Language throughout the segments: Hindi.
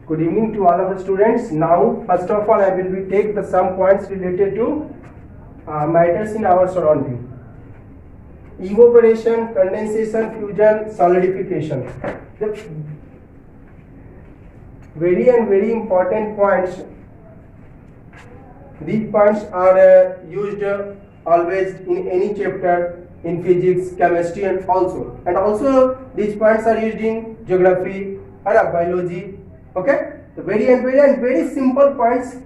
Good evening to all of the students. Now, first of all, I will be take the some points related to matters in our surrounding. Evaporation, condensation, fusion, solidification. The very important points. These points are used always in any chapter in physics, chemistry, and also these points are used in geography and biology. Okay, so very simple points.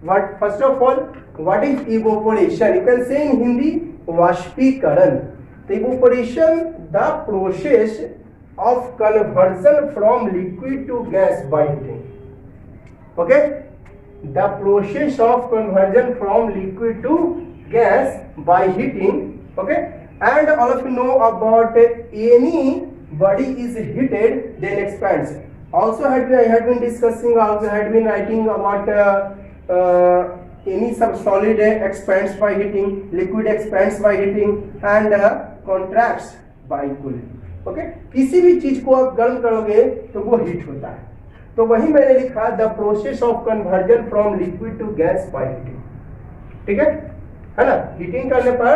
What first of all, what is evaporation? You can say in Hindi, वाष्पीकरण. The evaporation, the process of conversion from liquid to gas by heating. Okay, the process of conversion from liquid to gas by heating. Okay, and all of you know about any body is heated then expands. Also I had been discussing, also had been writing about any some solid expands by heating, liquid expands by heating, and contracts by cooling. Okay, किसी भी चीज को आप गर्म करोगे तो वो हीट होता है. तो वही मैंने लिखा the process of conversion from liquid to gas by heating. ठीक है ना. हीटिंग करने पर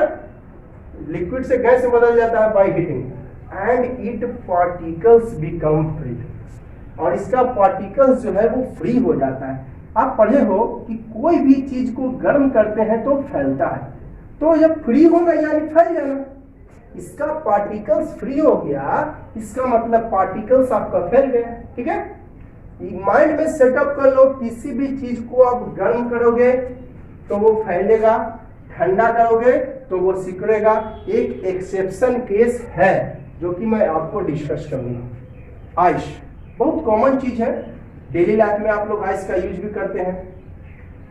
लिक्विड से गैस में बदल जाता है by heating, and it particles become free. और इसका पार्टिकल्स जो है वो फ्री हो जाता है. आप पढ़े हो कि कोई भी चीज को गर्म करते हैं तो फैलता है, तो जब फ्री होगा यानी फैल जाना. इसका पार्टिकल्स फ्री हो गया, इसका मतलब पार्टिकल्स आपका फैल गया. ठीक है, माइंड में सेटअप कर लो. किसी भी चीज को आप गर्म करोगे तो वो फैलेगा, ठंडा करोगे तो वो सिकुड़ेगा. एक एक्सेप्शन केस है जो कि मैं आपको डिस्कस करूंगा. आइस बहुत कॉमन चीज है, डेली लाइफ में आप लोग आइस का यूज भी करते हैं.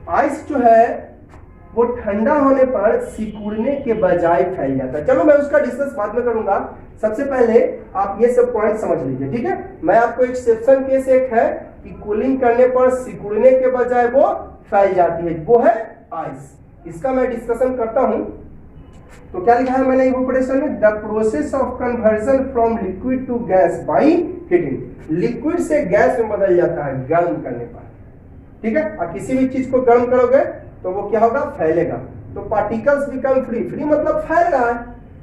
आइस जो है वो ठंडा होने पर सिकुड़ने के बजाय फैल जाता है. चलो मैं उसका डिस्कस बाद में करूंगा. सबसे पहले आप ये सब पॉइंट समझ लीजिए. ठीक है, मैं आपको एक्सेप्शन केस एक है कि कूलिंग करने पर सिकुड़ने के बजाय वो फैल जाती है, वो है आइस. इसका मैं डिस्कशन करता हूं. तो क्या लिखा है मैंने इवेपोरेशन में? The process of conversion from liquid to gas by heating. Liquid से गैस में बदल जाता है गर्म करने पर. ठीक है, और किसी भी चीज को गर्म करोगे तो वो क्या होगा? फैलेगा. तो पार्टिकल्स बिकम फ्री. फ्री मतलब फैल रहा है.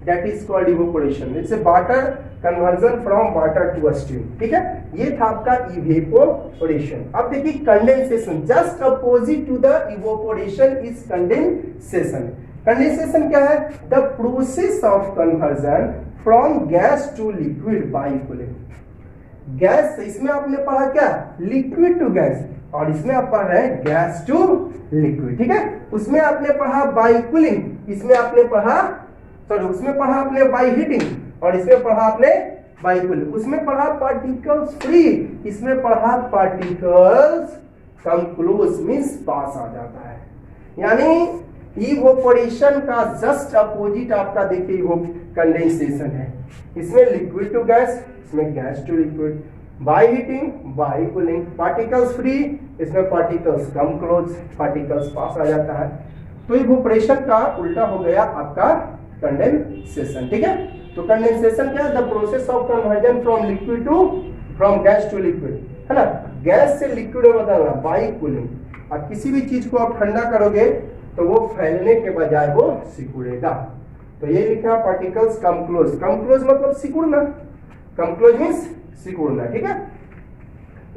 That is called evaporation. It's a water conversion from water to steam. ठीक है, ये था आपका इवेपोरेशन. अब देखिए condensation. Just opposite to the evaporation is condensation. Condensation क्या है? The process of conversion from gas to liquid by cooling. Gas, इसमें आपने पढ़ा क्या? लिक्विड टू गैस, और इसमें आप पढ़ रहे हैं गैस टू लिक्विड. ठीक है, उसमें आपने पढ़ा बाय कूलिंग, इसमें आपने पढ़ा उसमें पढ़ा आपने बाय हीटिंग, और इसमें पढ़ा आपने बाय कूलिंग. उसमें पढ़ा पार्टिकल्स फ्री, इसमें पढ़ा पार्टिकल्स कम क्लोज, मींस पास आ जाता है. यानी इवेपोरेशन का जस्ट अपोजिट आपका देखिए वो कंडेंसेशन है. इसमें लिक्विड टू गैस, इसमें gas to liquid. By heating, by cooling. Particles free, इसमें पार्टिकल्स कम क्लोज, पार्टिकल्स पास आ जाता है. तो इवेपोरेशन का उल्टा हो गया आपका कंडेंसेशन. ठीक है, तो कंडेंसेशन क्या है? The process of conversion from gas to liquid, है ना. गैस से लिक्विड में बदलना बाय कूलिंग. और किसी भी चीज को आप ठंडा करोगे तो वो फैलने के बजाय वो सिकुड़ेगा. तो ये लिखा particles come close. Come close मतलब सिकुड़ना. कम क्लोज मींस सिकुड़ना. ठीक है,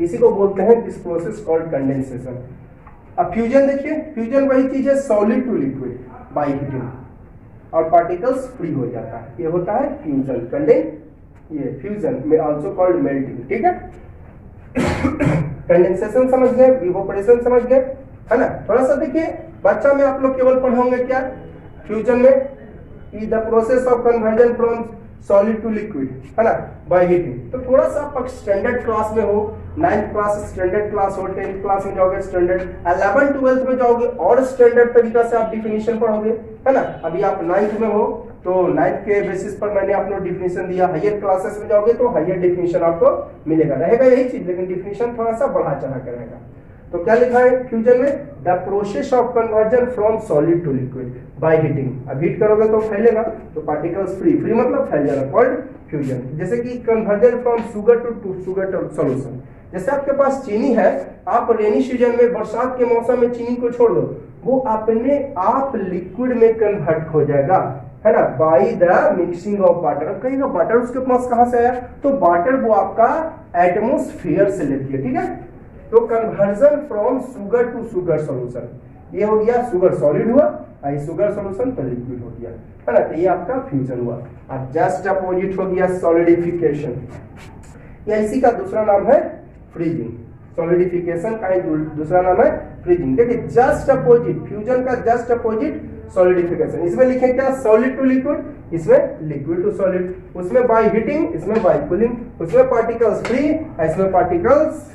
इसी को बोलते हैं दिस प्रोसेस कॉल्ड कंडेंसेशन. अब फ्यूजन देखिए. फ्यूजन वही चीज है solid to liquid by heating, और पार्टिकल्स फ्री हो जाता है. ये होता है फ्यूजन. ये फ्यूजन में आल्सो कॉल्ड मेल्टिंग. ठीक है, कंडेंसेशन समझ गए, इवेपोरेशन समझ गए, है ना. थोड़ा सा देखिए, बच्चा में आप लोग केवल पढ़ोगे क्या फ्यूजन में? The process of conversion from solid to liquid, है ना, बाय हीटिंग. तो थोड़ा सा आप स्टैंडर्ड क्लास में हो, 9th क्लास स्टैंडर्ड क्लास हो, 10th क्लास में जाओगे स्टैंडर्ड, 11th 12th में जाओगे और स्टैंडर्ड तरीका से आप डिफिनीशन पढ़ोगे, है ना. अभी आप 9th में हो तो 9th के बेसिस पर मैंने आपको डिफिनीशन दिया. हायर क्लासेस में जाओगे तो हायर डिफिनीशन आपको मिलेगा. रहेगा यही चीज, लेकिन डिफिनीशन थोड़ा सा बढ़ा चढ़ा कर रहेगा. तो क्या लिखा है फ्यूजन में? The process of conversion from solid to liquid by heating. अब हीट करोगे तो फैलेगा, तो पार्टिकल्स फ्री. मतलब फैल जाना, कॉल्ड फ्यूजन. जैसे कि conversion from sugar to sugar solution. जैसे आपके पास चीनी है, आप रेनी सीजन में, बरसात के मौसम में चीनी को छोड़ दो, वो अपने आप लिक्विड में कन्वर्ट हो जाएगा, है ना, by the mixing of water. अब कहेगा वाटर उसके पास कहां से आया, तो वाटर वो आपका एटमोस्फियर से लेती है, ठीक है। तो conversion from sugar to sugar solution, ये हो गया शुगर सॉलिड हुआ, आई शुगर सॉल्यूशन तो लिक्विड हो गया, है ना, तो ये आपका फ्यूजन हुआ। अब जस्ट अपोजिट हो गया सॉलिडिफिकेशन, या इसी का दूसरा नाम है फ्रीजिंग। सॉलिडिफिकेशन का दूसरा नाम है फ्रीजिंग। देखिए जस्ट अपोजिट, फ्यूजन का जस्ट अपोजिट सॉलिडिफिकेशन। इसमें लिखे क्या, सॉलिड टू लिक्विड, इसमें लिक्विड टू सॉलिड, उसमें बाय हीटिंग, इसमें बाय कूलिंग, उसमें पार्टिकल्स फ्री, इसमें पार्टिकल्स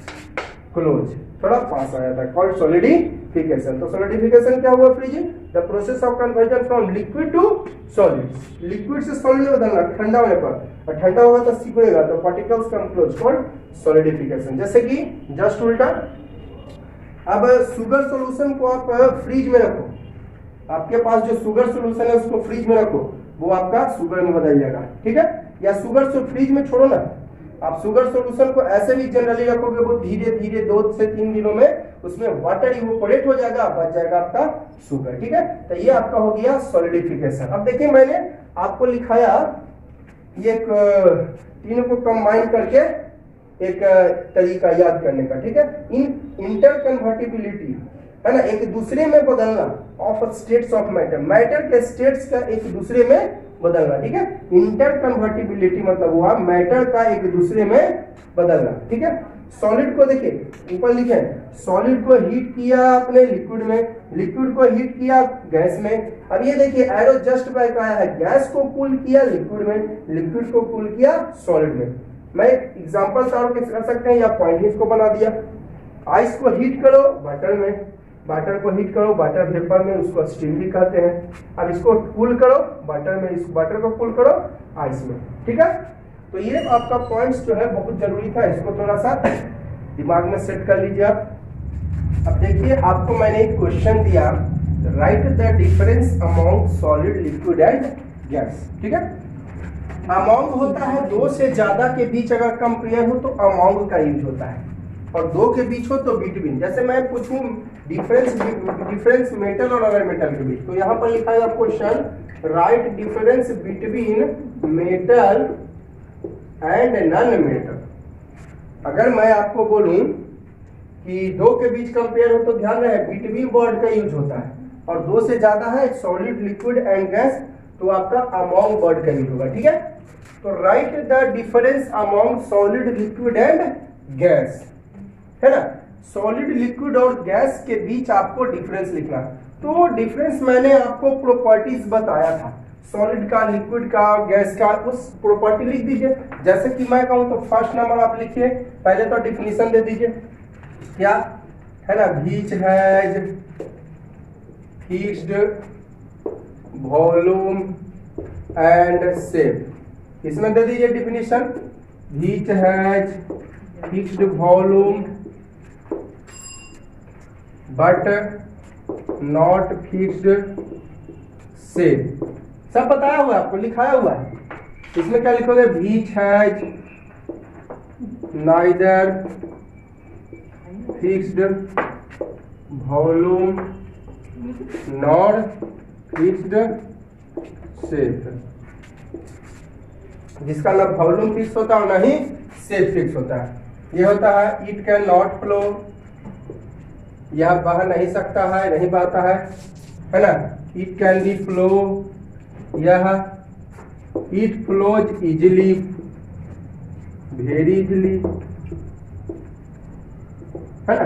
क्लोज, थोड़ा पास आया था, कॉल्ड सॉलिडिफिकेशन। तो सॉलिडिफिकेशन क्या हुआ, freezing, the process of conversion from liquid to solid. Liquid से सॉलिड में बदलना ठंडा होने पर, और ठंडा होगा तो सिकुड़ेगा, तो particles come close, called solidification. जैसे कि जस्ट उल्टा, अब शुगर सॉल्यूशन को आप फ्रीज में रखो, आपके पास जो शुगर सॉल्यूशन है उसको फ्रीज में रखो, वो आपका शुगर में बदल जाएगा, ठीक है। या शुगर से फ्रीज में छोड़ो ना, आप शुगर सॉल्यूशन को ऐसे भी जनरली रखोगे, वो धीरे धीरे 2 से 3 दिनों में उसमें वाटर इवोपोरेट हो जाएगा, बच जाएगा आपका शुगर, ठीक है। तो ये आपका हो गया सॉलिडिफिकेशन। अब देखिए मैंने आपको लिखाया ये तीनों को कंबाइन करके एक तरीका याद करने का, ठीक है। इंटर कन्वर्टिबिलिटी, है ना, एक दूसरे में बदलना of states of matter, matter के स्टेट्स का एक दूसरे में बदलना, ठीक है। इंटर कन्वर्टिबिलिटी मतलब हुआ मैटर का एक दूसरे में बदलना, ठीक है। सॉलिड को देखिए ऊपर लिखे, सॉलिड को हीट किया आपने लिक्विड में, लिक्विड को हीट किया गैस में। अब ये देखिए एरो जस्ट बैक आया है, गैस को कूल किया लिक्विड में, लिक्विड को कूल किया सॉलिड में। मैं एक एग्जांपल कर सकते हैं, या पॉइंट इसको बना दिया, आइस को हीट करो वाटर में, वाटर को हीट करो वाटर वेपर में, उसको स्टीम भी कहते हैं। अब इसको कूल करो वाटर में, इस वाटर को कूल करो आइस में, ठीक है। तो ये आपका पॉइंट्स जो है बहुत जरूरी था, इसको थोड़ा सा दिमाग में सेट कर लीजिए आप। अब देखिए आपको मैंने एक क्वेश्चन दिया, right the difference among solid liquid and gas, ठीक है। अमॉन्ग होता है 2 से ज्यादा के बीच अगर कंपेयर हो तो अमॉन्ग का यूज होता है, और 2 के बीच हो तो बिटवीन। जैसे मैं पूछूं डिफरेंस मेटल और अदर मेटल के बीच, तो यहाँ पर लिखा है question, right difference between metal and non metal. अगर मैं आपको बोलूं कि 2 के बीच कंपेयर हो तो ध्यान रहे बिटवीन वर्ड का यूज होता है, और 2 से ज्यादा है सॉलिड लिक्विड एंड गैस तो आपका अमॉन्ग वर्ड का यूज होगा, ठीक है। तो right the difference among solid liquid and gas, है ना, सॉलिड लिक्विड और गैस के बीच आपको डिफरेंस लिखना। तो डिफरेंस मैंने आपको प्रॉपर्टीज बताया था, सॉलिड का, लिक्विड का, गैस का, उस प्रॉपर्टी लिख दीजिए। जैसे कि मैं कहूं तो फर्स्ट नंबर आप लिखिए, पहले तो डिफिनीशन दे दीजिए, क्या है ना, which has fixed volume and shape, इसमें दे दीजिए definition, which has fixed volume but not fixed shape, सब बताया हुआ है आपको, लिखाया हुआ है। इसमें क्या लिखोगे, which has neither fixed volume nor fixed shape, जिसका ना वॉल्यूम फिक्स होता है ना ही शेप फिक्स होता है। ये होता है इट कैन नॉट फ्लो, यह बह नहीं सकता है, नहीं बहता है ना। इट कैन बी फ्लो, यह it flows easily, very easily, है ना।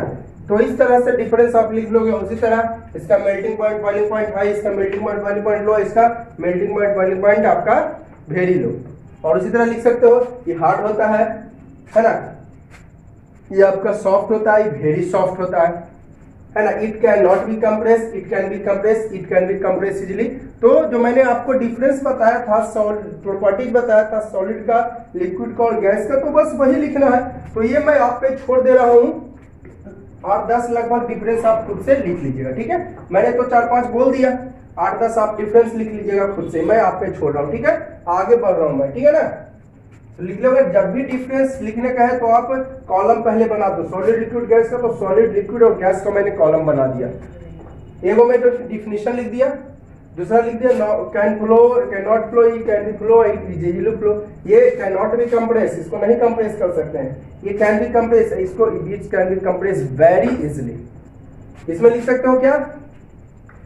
तो इस तरह से डिफरेंस आप लिख लोगे। उसी तरह इसका melting point boiling point high, इसका मेल्टिंग पॉइंट बॉइलिंग पॉइंट लो, इसका मेल्टिंग पॉइंट बॉइलिंग पॉइंट आपका वेरी लो। और उसी तरह लिख सकते हो ये हार्ड होता है ना, ये आपका सॉफ्ट होता है, वेरी सॉफ्ट होता है ना। It can not be compress, it can be compress, it can be compress easily. तो जो मैंने आपको डिफरेंस बताया था, प्रॉपर्टीज बताया था सॉलिड का, लिक्विड का और गैस का, तो बस वही लिखना है। तो ये मैं आप पे छोड़ दे रहा हूं, 8-10 लगभग डिफरेंस आप खुद से लिख लीजिएगा, ठीक है। मैंने तो 4-5 बोल दिया, 8-10 आप डिफरेंस लिख लीजिएगा खुद से, मैं आप पे छोड़ रहा हूँ, ठीक है। आगे बढ़ रहा हूं मैं, ठीक है ना। तो लिख लोगे, जब भी डिफरेंस लिखने का है तो आप कॉलम पहले बना दो, सॉलिड लिक्विड गैस का, तो सॉलिड लिक्विड और गैस का मैंने कॉलम बना दिया। एगो में तो डिफिनेशन लिख दिया, दूसरा लिख दिया can flow, can not flow, can be flow, easily flow. ये कैन नॉट बी कंप्रेस, इसको नहीं कंप्रेस कर सकते हैं। ये कैन बी कंप्रेस, इसको it can be compress very easily. इसमें लिख सकते हो क्या,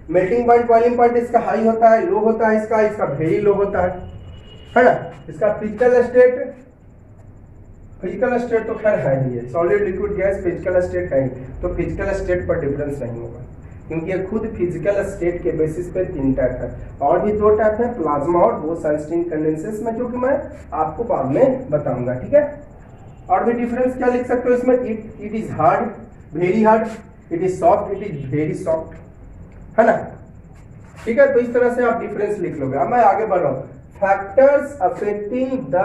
मेल्टिंग पॉइंट, बॉइलिंग पॉइंट इसका हाई होता है, लो होता है, इसका वेरी लो होता है ना। इसका फिजिकल स्टेट तो खैर है नहीं है, solid liquid gas physical state है नहीं, तो फिजिकल स्टेट पर डिफरेंस नहीं होगा, क्योंकि ये खुद फिजिकल स्टेट के बेसिस पे 3 टाइप है। और भी 2 टाइप है, प्लाज्मा और बोस-आइंस्टीन कंडेंसेस में, जो कि मैं आपको बाद में बताऊंगा, ठीक है। और भी डिफरेंस क्या लिख सकते हो इसमें, it is hard, very hard, it is soft, it is very soft, है ना, ठीक है। तो इस तरह से आप डिफरेंस लिख लोगे। अब मैं आगे बढ़ रहा हूँ, factors affecting the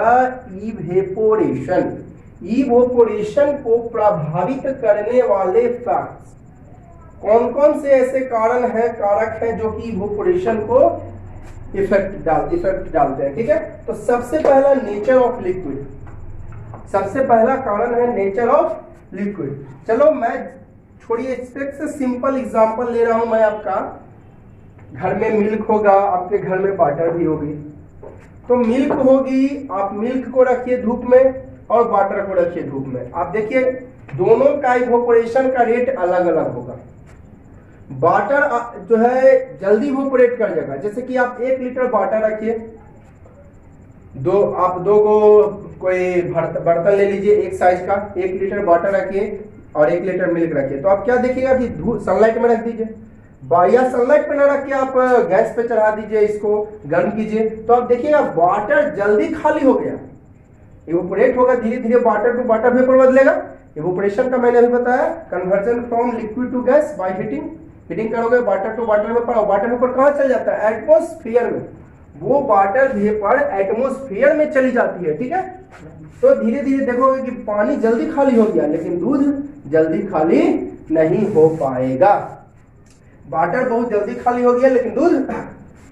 evaporation, evaporation को प्रभावित करने वाले फैक्ट्स, कौन कौन से ऐसे कारक हैं जो कि इवेपोरेशन को इफेक्ट डालते हैं, ठीक है। तो सबसे पहला नेचर ऑफ लिक्विड, सबसे पहला कारण है नेचर ऑफ लिक्विड। चलो मैं छोड़िए, इससे सिंपल एग्जांपल ले रहा हूं मैं आपका। घर में मिल्क होगा, आपके घर में वाटर भी होगी, तो मिल्क होगी, आप मिल्क को रखिए धूप में और वाटर को रखिए धूप में। आप देखिए दोनों का इवेपोरेशन का रेट अलग अलग होगा। वाटर जो है जल्दी इवेपोरेट कर जाएगा, जैसे कि आप 1 लीटर वाटर रखिए, आप दो को कोई बर्तन ले लीजिए एक साइज का, 1 लीटर वाटर रखिए और 1 लीटर मिल्क रखिए, तो आप क्या देखिएगा कि सनलाइट में रख दीजिए, या सनलाइट पे ना रख के आप गैस पे चढ़ा दीजिए, इसको गर्म कीजिए, तो आप देखिएगा वाटर जल्दी खाली हो गया, इवेपोरेट होगा, धीरे धीरे वाटर टू वाटर वेपर बदलेगा। इवेपोरेशन का मैंने अभी बताया, conversion from liquid to gas by heating करोगे, वाटर टू वाटर वेपर, और वाटर वेपर कहाँ चल जाता है, एटमॉस्फेयर में, वो वाटर वेपर एटमॉस्फेयर में चली जाती है, ठीक है। तो धीरे धीरे देखोगे कि पानी जल्दी खाली हो गया, लेकिन दूध जल्दी खाली नहीं हो पाएगा। वाटर बहुत जल्दी खाली हो गया, लेकिन दूध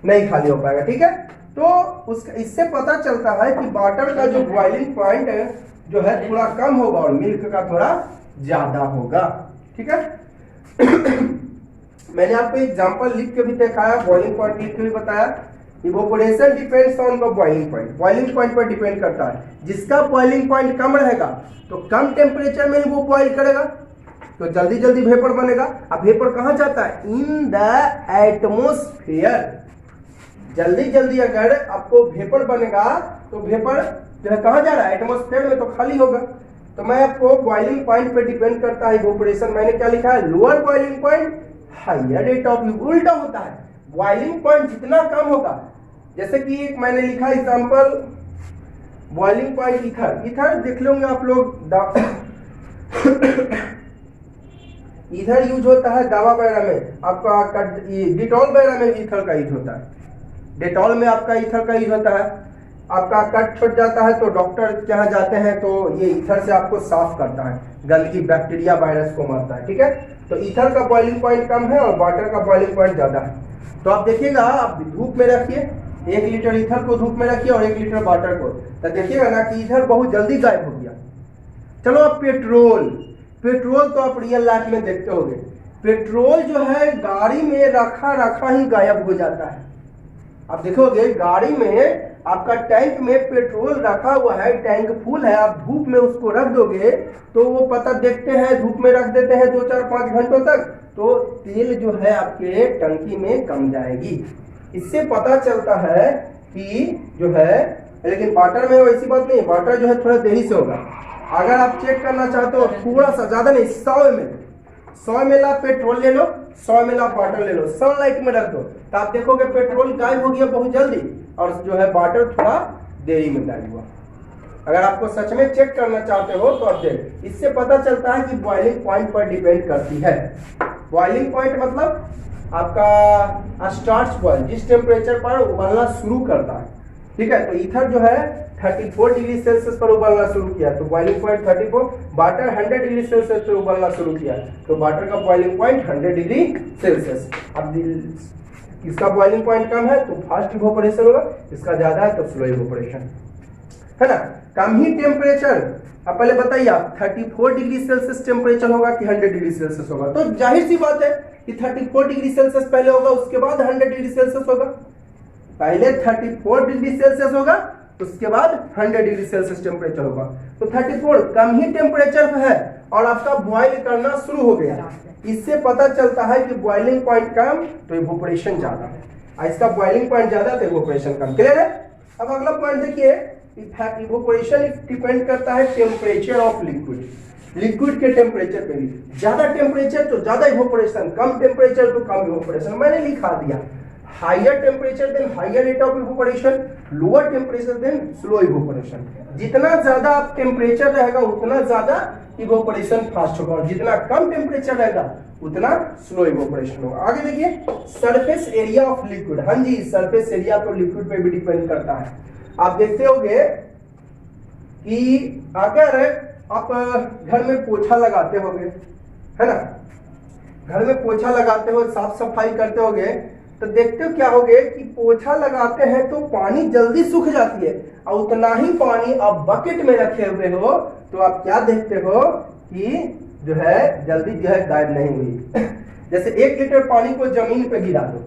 नहीं खाली हो पाएगा, ठीक है। तो इससे पता चलता है कि वाटर का जो बॉइलिंग पॉइंट है जो है थोड़ा कम होगा और मिल्क का थोड़ा ज्यादा होगा, ठीक है। मैंने आपको एग्जांपल लिख के भी दिखाया, बॉइलिंग पॉइंट लिख के भी बताया। Evaporation depends on the boiling point, boiling point पर डिपेंड करता है। जिसका बॉइलिंग पॉइंट कम रहेगा तो कम टेम्परेचर में ही वो बॉइल करेगा, तो जल्दी जल्दी वेपर बनेगा। अब वेपर कहां जाता है, इन द एटमॉस्फेयर। जल्दी जल्दी अगर आपको वेपर बनेगा तो वेपर जो है कहां जा रहा है, एटमॉस्फेयर में, तो खाली होगा। तो मैं आपको बॉइलिंग पॉइंट पे डिपेंड करता है इवेपोरेशन। मैंने क्या लिखा है, lower boiling point higher rate of, उल्टा होता है, बॉइलिंग पॉइंट जितना कम होगा, जैसे कि एक मैंने लिखा एग्जांपल, बॉइलिंग पॉइंट ईथर देख लोगे आप लोग, ईथर यूज होता है दवा वगैरह में, आपका डिटॉल वगैरह में ईथर का यूज होता है, डेटॉल में आपका ईथर का यूज होता है। आपका कट छूट जाता है तो डॉक्टर के यहाँ जाते हैं तो ये ईथर से आपको साफ करता है, गंदगी बैक्टीरिया वायरस को मारता है, ठीक है। तो ईथर का बॉइलिंग पॉइंट कम है और वाटर का बॉइलिंग पॉइंट ज्यादा है। तो आप देखिएगा, आप धूप में रखिए, 1 लीटर ईथर को धूप में रखिए और 1 लीटर वाटर को, तो देखिएगा ना कि ईथर बहुत जल्दी गायब हो गया। चलो अब पेट्रोल तो आप रियल लाइफ में देखते होंगे, पेट्रोल जो है गाड़ी में रखा ही गायब हो जाता है। आप देखोगे गाड़ी में आपका टैंक में पेट्रोल रखा हुआ है, टैंक फुल है, आप धूप में उसको रख दोगे तो वो पता देखते हैं, धूप में रख देते हैं 2, 4, 5 घंटों तक, तो तेल जो है आपके टंकी में कम जाएगी। इससे पता चलता है कि जो है, लेकिन वाटर में वैसी बात नहीं, वाटर जो है थोड़ा देरी से होगा। अगर आप चेक करना चाहते हो थोड़ा सा, ज्यादा नहीं, 100 ml आप पेट्रोल ले लो, 100 ml आप वाटर ले लो, सनलाइट में रख दो, तो आप देखोगे पेट्रोल गायब हो गया बहुत जल्दी और जो है वाटर थोड़ा देरी में गायब हुआ। अगर आपको सच में चेक करना चाहते हो तो आप देख, इससे पता चलता है कि बॉइलिंग पॉइंट पर डिपेंड करती है। बॉइलिंग पॉइंट मतलब आपका स्टार्च बॉइल, जिस टेम्परेचर पर उबलना शुरू करता है, ठीक है। तो ईथर जो है 34 डिग्री सेल्सियस पर उबलना शुरू किया तो boiling point 34, water 100 degree Celsius पर उबलना शुरू किया तो वाटर का बॉइलिंग पॉइंट 100 डिग्री सेल्सियस। अब इसका बॉइलिंग पॉइंट कम है तो फास्ट इवेपोरेशन होगा, इसका ज्यादा है तो स्लो इवेपोरेशन, है ना। कम ही टेम्परेचर, अब पहले बताइए आप 34 डिग्री सेल्सियस टेम्परेचर होगा कि 100 डिग्री सेल्सियस होगा? तो जाहिर सी बात है कि 34 डिग्री सेल्सियस पहले होगा, उसके बाद 100 डिग्री सेल्सियस होगा। पहले 34 डिग्री सेल्सियस होगा, उसके बाद 100 डिग्री सेल्सियस टेम्परेचर होगा। तो 34 कम ही टेम्परेचर है और आपका बॉयल करना शुरू हो गया। इससे पता चलता है कि बॉइलिंग पॉइंट कम तो इवोपोरेशन ज्यादा है, इसका बॉइलिंग पॉइंट ज्यादा तो इवोपोरेशन कम। क्लियर है? अब अगला पॉइंट देखिए, इवोपोरेशन डिपेंड करता है टेम्परेचर ऑफ लिक्विड, लिक्विड के टेम्परेचर पे भी। ज्यादा टेम्परेचर तो ज्यादा इवोपोरेशन, कम टेम्परेचर तो कम इवोपोरेशन। मैंने लिखा दिया higher temperature then higher rate of evaporation, lower temperature then slow evaporation. जितना ज्यादा आप टेम्परेचर रहेगा उतना ज्यादा इवोपोरेशन फास्ट होगा और जितना कम टेम्परेचर रहेगा उतना स्लो इवोपोरेशन होगा। आगे देखिए, सरफेस एरिया ऑफ लिक्विड। हाँ जी, सरफेस एरिया तो लिक्विड पे भी डिपेंड करता है। आप देखते होंगे कि अगर आप घर में पोछा लगाते होंगे, है ना, घर में पोछा लगाते हो, साफ सफाई करते होंगे, तो देखते हो क्या होगे कि पोछा लगाते हैं तो पानी जल्दी सूख जाती है और उतना ही पानी आप बकेट में रखे हुए हो तो आप क्या देखते हो कि जो है जल्दी जो है गायब नहीं हुई। जैसे 1 लीटर पानी को जमीन पे गिरा दो,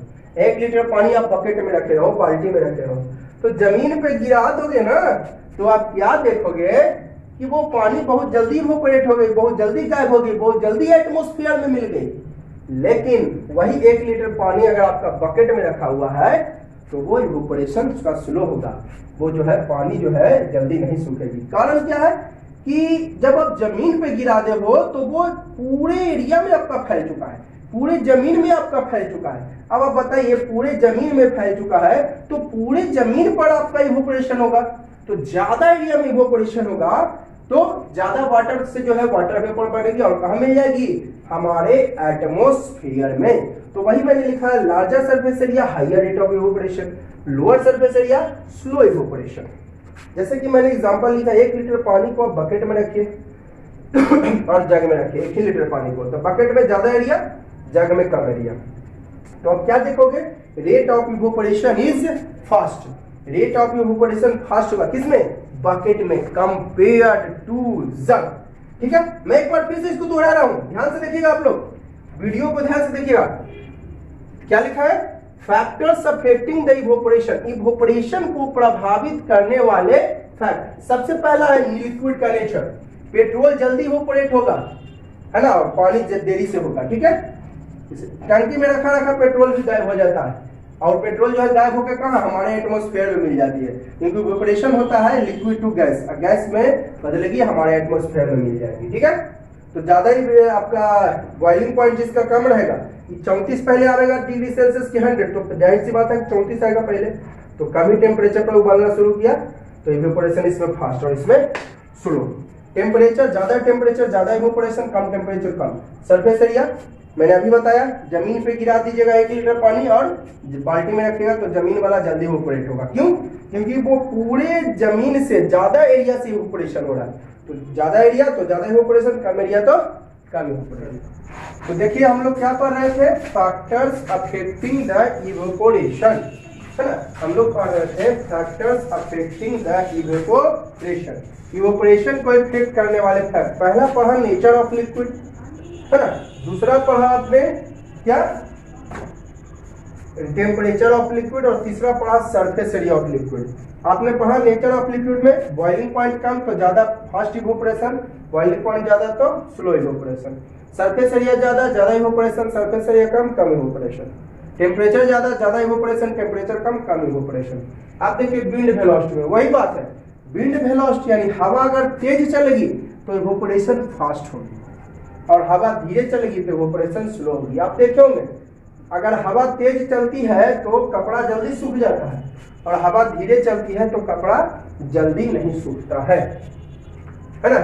1 लीटर पानी आप बकेट में रखे रहो, बाल्टी में रखे रहो, तो जमीन पे गिरा दोगे ना तो आप क्या देखोगे कि वो पानी बहुत जल्दी इवोपोरेट हो गई, बहुत जल्दी गायब हो गई, बहुत जल्दी एटमॉस्फेयर में मिल गई। लेकिन वही 1 लीटर पानी अगर आपका बकेट में रखा हुआ है तो वो इवोपोरेशन उसका स्लो होगा, वो जो है पानी जो है जल्दी नहीं सूखेगी। कारण क्या है कि जब आप जमीन पे गिरा दे हो तो वो पूरे एरिया में आपका फैल चुका है, पूरे जमीन में आपका फैल चुका है। अब आप बताइए, पूरे जमीन में फैल चुका है तो पूरे जमीन पर आपका इवोपोरेशन होगा, तो ज्यादा एरिया में इवोपोरेशन होगा तो ज्यादा वाटर से जो है वाटर वेपर बढ़ेगी और कहां मिल जाएगी? हमारे एटमॉस्फेयर में। तो वही मैंने लिखा है, larger surface area higher rate of evaporation, lower surface area slow evaporation. जैसे कि मैंने एग्जांपल लिखा, 1 लीटर पानी को बकेट में रखिए और जग में रखिए, 1 ही लीटर पानी को, तो बकेट में ज्यादा एरिया, जग में कम एरिया। तो आप क्या देखोगे? Rate of evaporation is fast, rate of evaporation fast होगा किसमें? बकेट में, कंपेयर्ड टू जग। ठीक है, मैं एक बार फिर से इसको दोहरा रहा हूं, ध्यान से देखिएगा आप लोग, वीडियो को ध्यान से देखिएगा। क्या लिखा है? Factors affecting the evaporation, evaporation को प्रभावित करने वाले फैक्ट। सबसे पहला है लिक्विड का नेचर, पेट्रोल जल्दी इवोपोरेट होगा, है ना, और पानी देरी से होगा। ठीक है, टंकी में रखा रखा पेट्रोल भी गायब हो जाता है और पेट्रोल जो है गायब होकर कहाँ? हमारे एटमॉस्फेयर में मिल जाती है, क्योंकि इवोपोरेशन होता है लिक्विड टू गैस, गैस में बदलेगी, हमारे एटमॉस्फेयर में मिल जाएगी। ठीक है, तो ज्यादा ही आपका बॉइलिंग पॉइंट जिसका कम रहेगा, 34 पहले आएगा डिग्री सेल्सियस की 100, तो जाहिर सी बात है 34 आएगा पहले, तो कम ही टेम्परेचर पर उबालना शुरू किया तो इवोपोरेशन इसमें फास्ट और इसमें स्लो। टेम्परेचर ज्यादा इवोपोरेशन, कम टेम्परेचर कम। सरफेस एरिया मैंने अभी बताया, जमीन पे गिरा दीजिएगा 1 लीटर पानी और बाल्टी में रखिएगा तो जमीन वाला जल्दी इवोपोरेट होगा। क्यों? क्योंकि वो पूरे जमीन से ज्यादा एरिया से इवोपोरेशन हो रहा है, तो ज्यादा एरिया तो ज्यादा इवोपोरेशन, कम एरिया तो कम इवोपोरेशन। तो देखिए हम लोग क्या पढ़ रहे थे? फैक्टर्स अफेक्टिंग द इवोपोरेशन, है ना, हम लोग पढ़ रहे थे factors affecting the evaporation, evaporation को इफेक्ट करने वाले फैक्ट। पहला पढ़ा नेचर ऑफ लिक्विड, है ना, दूसरा पढ़ा आपने क्या? टेम्परेचर ऑफ लिक्विड, और तीसरा पढ़ा सरफेस एरिया ऑफ लिक्विड। आपने पढ़ा नेचर ऑफ लिक्विड में बॉइलिंग पॉइंट कम तो ज्यादा फास्ट इवोपोरेशन, बॉइलिंग पॉइंट ज्यादा तो स्लो इवोपोरेशन। सरफेस एरिया ज्यादा इवोपोरेशन, सरफेस एरिया कम इवोपोरेशन। टेम्परेचर ज्यादा इवोपोरेशन, टेम्परेचर कम इवोपोरेशन। आप देखिए विंड वेलोसिटी में वही बात है, विंड वेलोसिटी यानी हवा अगर तेज चलेगी तो इवोपोरेशन फास्ट होगी और हवा धीरे चलेगी तो इवोपोरेशन स्लो होगी। आप देखे होंगे अगर हवा तेज चलती है तो कपड़ा जल्दी सूख जाता है और हवा धीरे चलती है तो कपड़ा जल्दी नहीं सूखता है ना।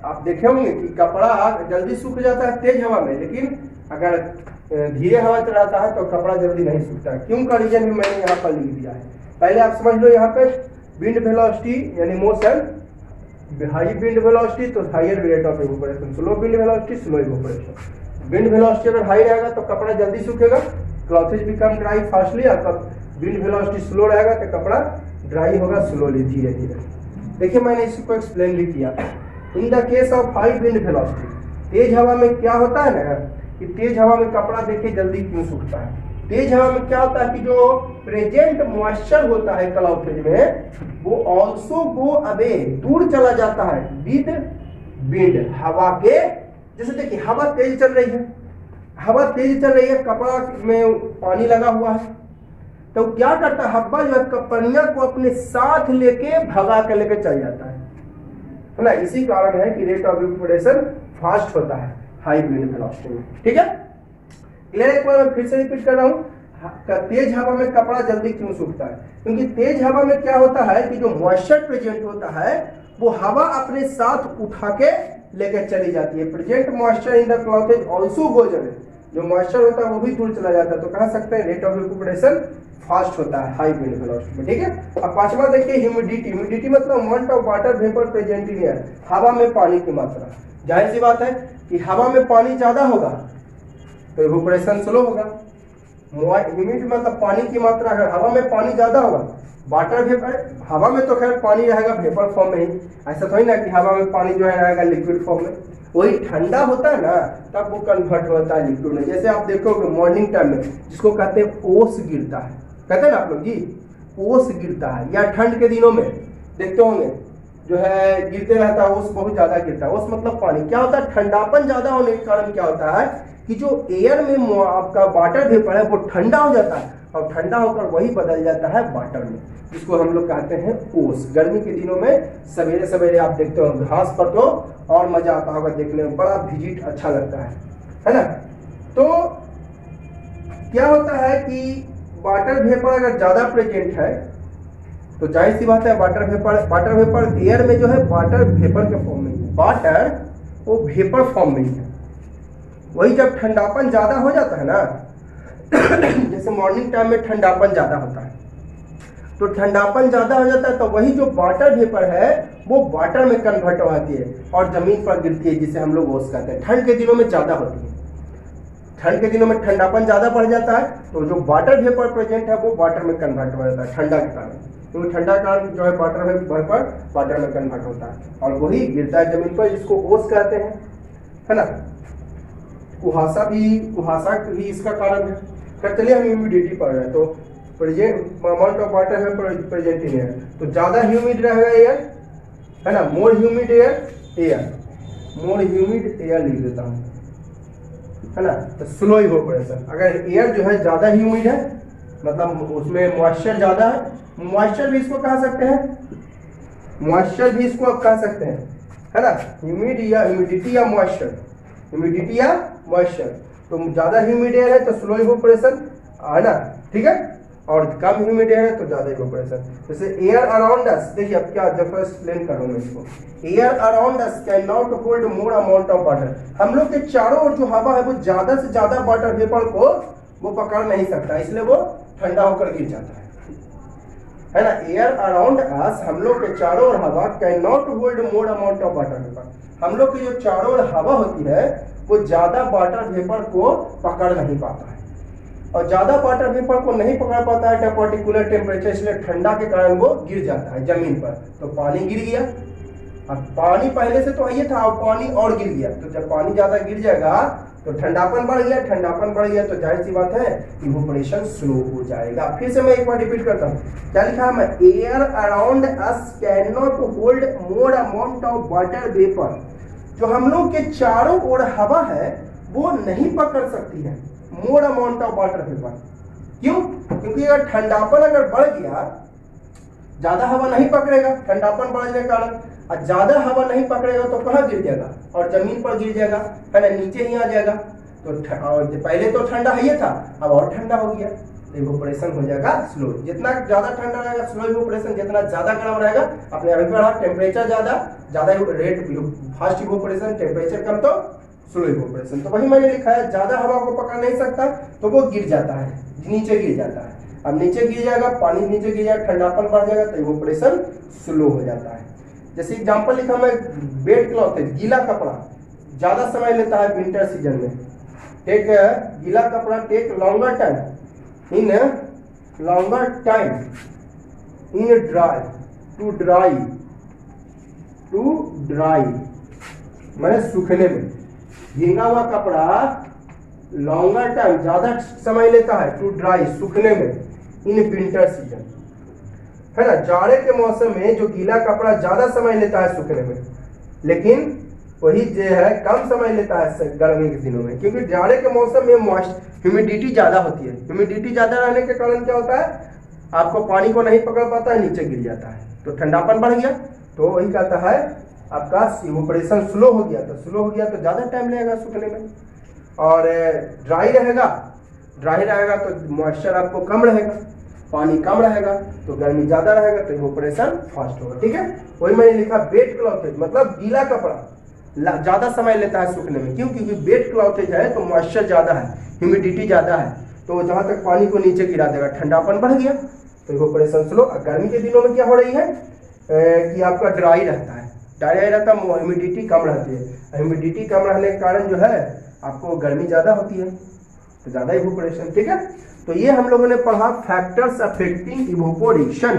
आप देखे होंगे कि कपड़ा जल्दी सूख जाता है तेज हवा में, लेकिन अगर धीरे हवा चलाता है तो कपड़ा जल्दी नहीं सूखता है। क्यों का रीजन भी मैंने यहाँ पर लिख दिया है। पहले आप समझ लो, यहाँ पे विंड वेलोसिटी यानी मोशन, हाई विंड वेलोसिटी तो higher rate of evaporation, slow wind velocity slow evaporation. Wind velocity अगर हाई रहेगा तो कपड़ा जल्दी सूखेगा, क्लॉथेज बिकम ड्राई फास्टली, और विंड वेलोसिटी स्लो रहेगा तो कपड़ा ड्राई होगा स्लोली, धीरे धीरे। देखिए मैंने इसको एक्सप्लेन भी किया। In the case of high wind velocity, तेज हवा में क्या होता है ना कि तेज हवा में कपड़ा देखिए जल्दी क्यों सूखता है। तेज हवा में क्या होता है कि जो प्रेजेंट मॉइस्चर होता है क्लाउड में वो ऑल्सो गो अवे, दूर चला जाता है विद विंड, हवा के। जैसे देखिए हवा तेज चल रही है, हवा तेज चल रही है, कपड़ा में पानी लगा हुआ है, तो क्या करता है हवा जो है कपड़िया को अपने साथ लेके भगा के लेके चल जाता है ना। इसी कारण है कि रेट ऑफ इवेपोरेशन फास्ट होता है हाई विंड वेलोसिटी में। ठीक है, क्लियर? एक बार मैं फिर से रिपीट कर रहा हूँ, तेज हवा में कपड़ा जल्दी क्यों सूखता है? क्योंकि तेज हवा में क्या होता है कि जो मॉइस्चर प्रेजेंट होता है वो हवा अपने साथ उठा के लेकर चली जाती है। Present moisture in the cloth also goes away, जो मॉइस्चर होता है वो भी दूर चला जाता है। तो कह सकते हैं रेट ऑफ इवेपोरेशन फास्ट होता है हाई विंड वेलोसिटी में। ठीक है, अब पांचवा देखिए ह्यूमिडिटी। ह्यूमिडिटी मतलब amount of water vapour present in air, हवा में पानी की मात्रा। जाहिर सी बात है कि हवा में पानी ज्यादा होगा तो इवेपोरेशन स्लो होगा। ह्यूमिडिटी मतलब पानी की मात्रा है, हवा में पानी ज्यादा होगा, वाटर वेपर, हवा में तो खैर पानी रहेगा वेपर फॉर्म में ही, ऐसा थोड़ी ना कि हवा में पानी जो है रहेगा लिक्विड फॉर्म में। वही ठंडा होता है ना तब वो कन्वर्ट होता है लिक्विड में। जैसे आप देखोगे मॉर्निंग टाइम में जिसको कहते हैं ओस गिरता है, कहते हैं ना आप लोग जी ओस गिरता है, या ठंड के दिनों में देखते होंगे जो है गिरते रहता है, ओस बहुत ज्यादा गिरता है। ओस मतलब पानी। क्या होता है ठंडापन ज्यादा होने के कारण क्या होता है कि जो एयर में आपका वाटर वेपर है वो ठंडा हो जाता है और ठंडा होकर वही बदल जाता है वाटर में, जिसको हम लोग कहते हैं ओस। गर्मी के दिनों में सवेरे सवेरे आप देखते हो घास पर तो और मजा आता होगा देखने में, बड़ा विजिट अच्छा लगता है ना। तो क्या होता है कि वाटर वेपर अगर ज्यादा प्रेजेंट है तो जाहिर सी बात है वाटर वेपर एयर में जो है वाटर वेपर के फॉर्म में है, वाटर वो वेपर फॉर्म में है। वही जब ठंडापन ज्यादा हो जाता है ना जैसे मॉर्निंग टाइम में ठंडापन ज्यादा होता है, तो ठंडापन ज्यादा हो जाता है तो वही जो वाटर वेपर है वो वाटर में कन्वर्ट हो जाती है और जमीन पर गिरती है, जिसे हम लोग ओस कहते हैं। ठंड के दिनों में ज्यादा होती है, ठंड के दिनों में ठंडापन ज्यादा बढ़ जाता है तो जो वाटर वेपर प्रेजेंट है वो वाटर में कन्वर्ट हो जाता है ठंडा के कारण। तो ठंडा कारण जो है वाटर वेपर वाटर में कन्वर्ट होता है और वही गिरता है जमीन पर, जिसको ओस कहते हैं, है ना। कुहासा भी इसका कारण है। फिर चलिए हम ह्यूमिडिटी पढ़ रहे हैं। तो प्रेजेंट अमाउंट ऑफ वाटर है प्रेजेंट इन एयर, तो ज्यादा ह्यूमिड रहेगा एयर, है ना। मोर ह्यूमिड एयर, मोर ह्यूमिड एयर लिख देता हूँ, है ना। तो स्लो इवेपोरेशन, अगर एयर जो है ज्यादा ह्यूमिड है मतलब उसमें मॉइस्चर ज्यादा है, मॉइस्चर भी इसको कह सकते हैं, मॉइस्चर भी इसको आप कह सकते हैं, है ना। ह्यूमिड या ह्यूमिडिटी या मॉइस्चर, ह्यूमिडिटी या मॉइस्चर। तो ज्यादा ह्यूमिड एयर है तो स्लो इवेपोरेशन, है ना, ठीक है। और कम ह्यूमिड एयर है तो ज्यादा इवेपोरेशन। जैसे एयर अराउंड अस, देखिए अब क्या जब एक्सप्लेन करूंगा इसको। Air around us can not hold more amount of water, हम लोग के चारों ओर जो हवा है वो ज्यादा से ज्यादा वाटर वेपर को वो पकड़ नहीं सकता, इसलिए वो ठंडा होकर गिर जाता है ना। एयर अराउंड अस, हम लोग के चारों ओर हवा can not hold more amount of water vapour, हम लोग की जो चारों ओर हवा होती है वो ज्यादा वाटर वेपर को पकड़ नहीं पाता है, और ज्यादा वाटर वेपर को नहीं पकड़ पाता है पर्टिकुलर टेम्परेचर, इसलिए ठंडा के कारण वो गिर जाता है जमीन पर। तो पानी गिर गया, अब पानी पहले से तो ये था, अब पानी और गिर गया, तो जब पानी ज्यादा गिर जाएगा तो ठंडापन बढ़ गया, ठंडापन बढ़ गया तो जाहिर सी बात है इवेपोरेशन स्लो हो जाएगा। फिर से मैं एक बार रिपीट करता हूँ, क्या लिखा है मैं, air around us can not hold more amount of water vapour, जो हम लोग के चारों ओर हवा है वो नहीं पकड़ सकती है more amount of water vapour. क्यों? क्योंकि अगर ठंडापन अगर बढ़ गया, ज्यादा हवा नहीं पकड़ेगा ठंडापन बढ़ने के कारण, और ज्यादा हवा नहीं पकड़ेगा तो कहाँ गिर जाएगा, और जमीन पर गिर जाएगा, है ना, नीचे ही आ जाएगा। तो पहले तो ठंडा है ये था, अब और ठंडा हो गया, इवेपोरेशन हो जाएगा स्लो। जितना ज्यादा ठंडा रहेगा स्लो इवेपोरेशन, जितना ज्यादा गर्म रहेगा अपने अभी बढ़ा, टेम्परेचर ज्यादा रेट फास्ट इवेपोरेशन, टेम्परेचर कम तो स्लो इवेपोरेशन। तो वही मैंने लिखा है, ज्यादा हवा को पकड़ नहीं सकता तो वो गिर जाता है, नीचे गिर जाता है। अब नीचे गिर जाएगा, पानी नीचे गिर जाएगा, ठंडापन बढ़ जाएगा तो इवेपोरेशन स्लो हो जाता है। जैसे एग्जांपल लिखा मैं, वेट क्लॉथ है, गीला कपड़ा ज्यादा समय लेता है विंटर सीजन में। टेक गीला कपड़ा take longer time in dry to dry to dry, मैंने सूखने में। भीगा हुआ कपड़ा लॉन्गर टाइम, ज्यादा समय लेता है टू ड्राई, सूखने में, इन विंटर सीजन, है ना। जाड़े के मौसम में जो गीला कपड़ा ज्यादा समय लेता है सूखने में, लेकिन वही जो है कम समय लेता है गर्मी के दिनों में, क्योंकि जाड़े के मौसम में ह्यूमिडिटी ज्यादा होती है। ह्यूमिडिटी ज्यादा रहने के कारण क्या होता है, आपको पानी को नहीं पकड़ पाता है, नीचे गिर जाता है, तो ठंडापन बढ़ गया, तो वही कहता है आपका इवेपोरेशन स्लो हो गया। तो स्लो हो गया तो ज्यादा टाइम लगेगा सूखने में। और ड्राई रहेगा तो मॉइस्चर आपको कम रहेगा, पानी कम रहेगा, तो गर्मी ज्यादा रहेगा, तो इवेपोरेशन फास्ट होगा। ठीक है, वही मैंने लिखा वेट क्लॉथेज, मतलब गीला कपड़ा ज्यादा समय लेता है सूखने में। क्यों? क्योंकि वेट क्लॉथेज है तो मॉइस्चर ज्यादा है, ह्यूमिडिटी ज्यादा है, तो जहां तक पानी को नीचे गिरा देगा, ठंडापन बढ़ गया, तो इवेपोरेशन स्लो। गर्मी के दिनों में क्या हो रही है कि आपका ड्राई रहता है, ह्यूमिडिटी कम रहती है। ह्यूमिडिटी कम रहने के कारण जो है आपको गर्मी ज्यादा होती है, तो ज्यादा इवेपोरेशन। ठीक है, तो ये हम लोगों ने पढ़ा फैक्टर्स अफेक्टिंग इवेपोरेशन।